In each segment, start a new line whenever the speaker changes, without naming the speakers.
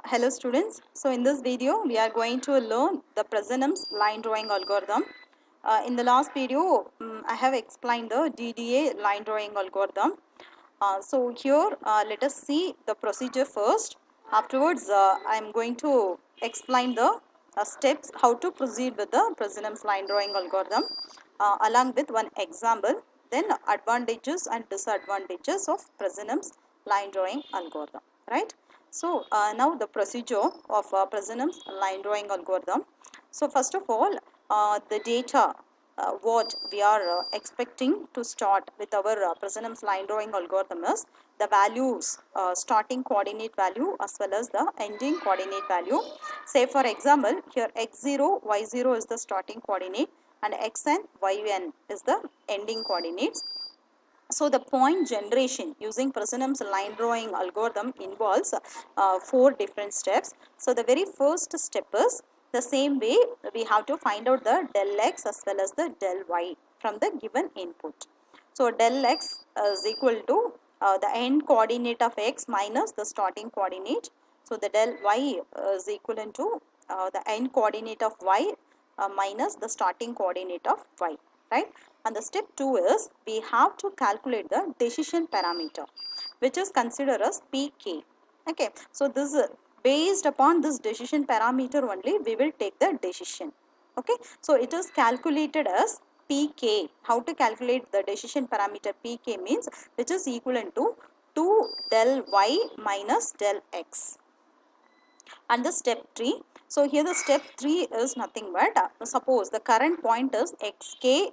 Hello students. So in this video we are going to learn the Prasanam's line drawing algorithm. In the last video I have explained the DDA line drawing algorithm. So here let us see the procedure first. Afterwards I am going to explain the steps how to proceed with the Prasanam's line drawing algorithm along with one example, then advantages and disadvantages of Prasanam's line drawing algorithm, right? So now the procedure of Prasanam's line drawing algorithm. So first of all, the data what we are expecting to start with our Prasanam's line drawing algorithm is the values, starting coordinate value as well as the ending coordinate value. Say for example, here x0, y0 is the starting coordinate and xn, yn is the ending coordinates. So the point generation using Prasanam's line drawing algorithm involves 4 different steps. So the very first step is the same way we have to find out the del x as well as the del y from the given input. So del x is equal to the end coordinate of x minus the starting coordinate. So the del y is equivalent to the end coordinate of y minus the starting coordinate of y, right? And the step 2 is we have to calculate the decision parameter, which is considered as pk. Okay, so this is based upon this decision parameter only we will take the decision. Okay, so it is calculated as pk. How to calculate the decision parameter pk means which is equivalent to 2 del y minus del x. And the step 3, so here the step 3 is nothing but suppose the current point is xk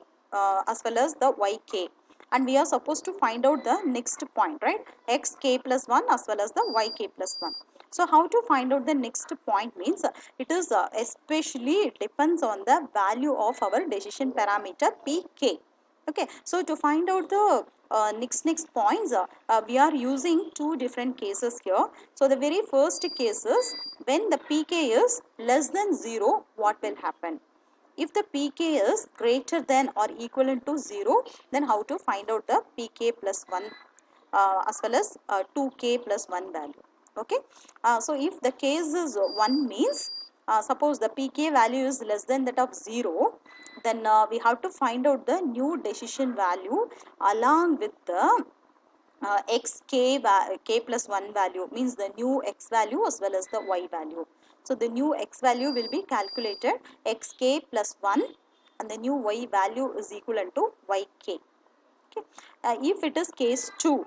as well as the yk, and we are supposed to find out the next point, right? Xk plus 1 as well as the yk plus 1. So how to find out the next point means it is especially depends on the value of our decision parameter pk. Okay, so to find out the next points, we are using two different cases here. So the very first case is when the pk is less than 0, what will happen? If the pk is greater than or equivalent to 0, then how to find out the pk plus 1 as well as 2k plus 1 value. Okay, so if the case is 1 means suppose the pk value is less than that of 0, then we have to find out the new decision value along with the k plus 1 value, means the new x value as well as the y value. So the new x value will be calculated xk plus 1 and the new y value is equivalent to yk. Okay. If it is case 2,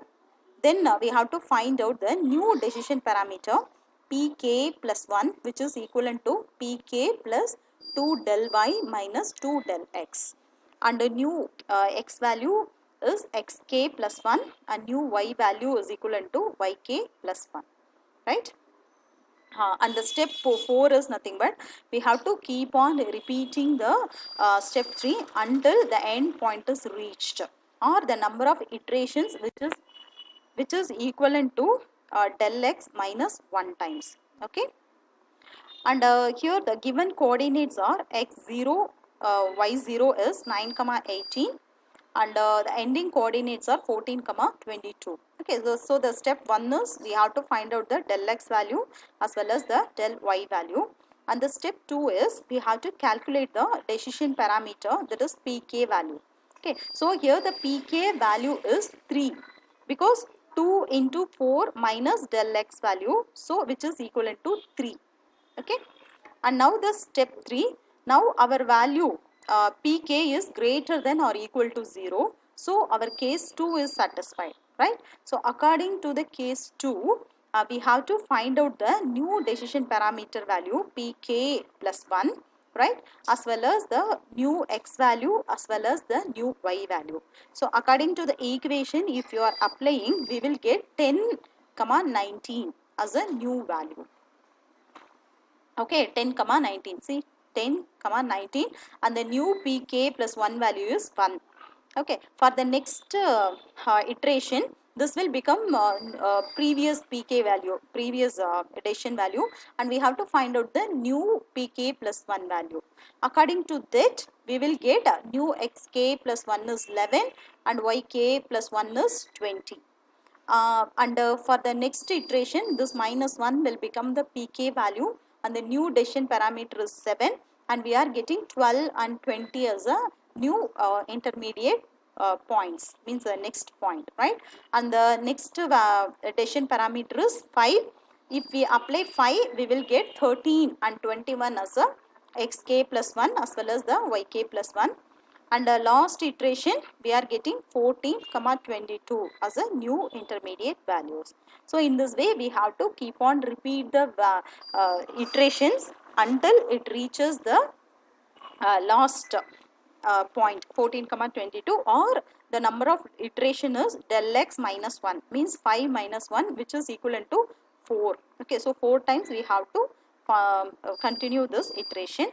then we have to find out the new decision parameter pk plus 1, which is equivalent to pk plus 2 del y minus 2 del x, and the new x value is xk plus 1 and new y value is equivalent to yk plus 1, right? And the step 4 is nothing but we have to keep on repeating the step 3 until the end point is reached, or the number of iterations which is equivalent to del x minus 1 times. Okay, and here the given coordinates are x0, y0 is 9, 18, and the ending coordinates are 14, 22. Okay, so the step 1 is we have to find out the del x value as well as the del y value, and the step 2 is we have to calculate the decision parameter, that is pk value. Okay, so here the pk value is 3 because 2 into 4 minus del x value, so which is equivalent to 3. Okay, and now the step 3, now our value pk is greater than or equal to 0, so our case 2 is satisfied, right? So according to the case 2, we have to find out the new decision parameter value pk plus 1, right, as well as the new x value as well as the new y value. So according to the equation, if you are applying, we will get 10, 19 as a new value. Okay, 10, 19. See, 10, 19, and the new pk plus 1 value is 1. Okay, for the next iteration, this will become previous pk value, previous addition value, and we have to find out the new pk plus 1 value. According to that, we will get new xk plus 1 is 11 and yk plus 1 is 20. And for the next iteration, this minus 1 will become the pk value, and the new decision parameter is 7, and we are getting 12 and 20 as a new intermediate points, means the next point, right? And the next decision parameter is 5. If we apply 5, we will get 13 and 21 as a xk plus 1 as well as the yk plus 1. And the last iteration we are getting 14 comma 22 as a new intermediate values. So in this way we have to keep on repeat the iterations until it reaches the last point 14 comma 22, or the number of iteration is del x minus 1, means 5 minus 1, which is equivalent to 4. Okay, so 4 times we have to continue this iteration.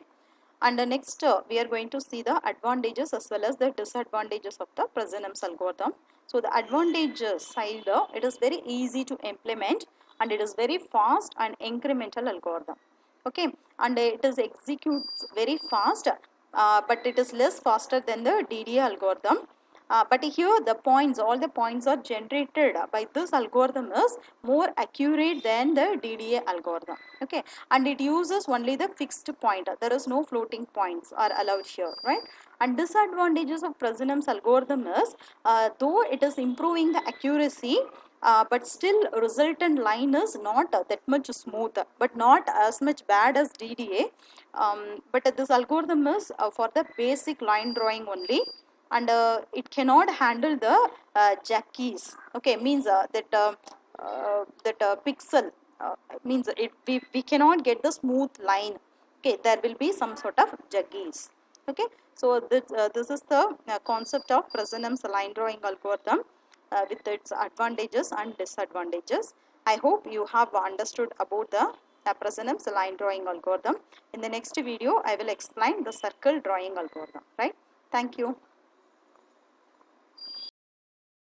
And next we are going to see the advantages as well as the disadvantages of the Prasanam's algorithm. So the advantages side, it is very easy to implement, and it is very fast and incremental algorithm. Okay, and it is executes very fast, but it is less faster than the DDA algorithm. But here the points, all the points are generated by this algorithm is more accurate than the DDA algorithm. Okay, and it uses only the fixed point. There is no floating points are allowed here, right? And disadvantages of Prasanam's algorithm is, though it is improving the accuracy, but still resultant line is not that much smooth, but not as much bad as DDA. But this algorithm is for the basic line drawing only, and it cannot handle the jackies. Okay, means that pixel, means we cannot get the smooth line. Okay, there will be some sort of jaggies. Okay, so this is the concept of Prasanam's line drawing algorithm with its advantages and disadvantages. I hope you have understood about the Prasanam's line drawing algorithm. In the next video I will explain the circle drawing algorithm, right? Thank you.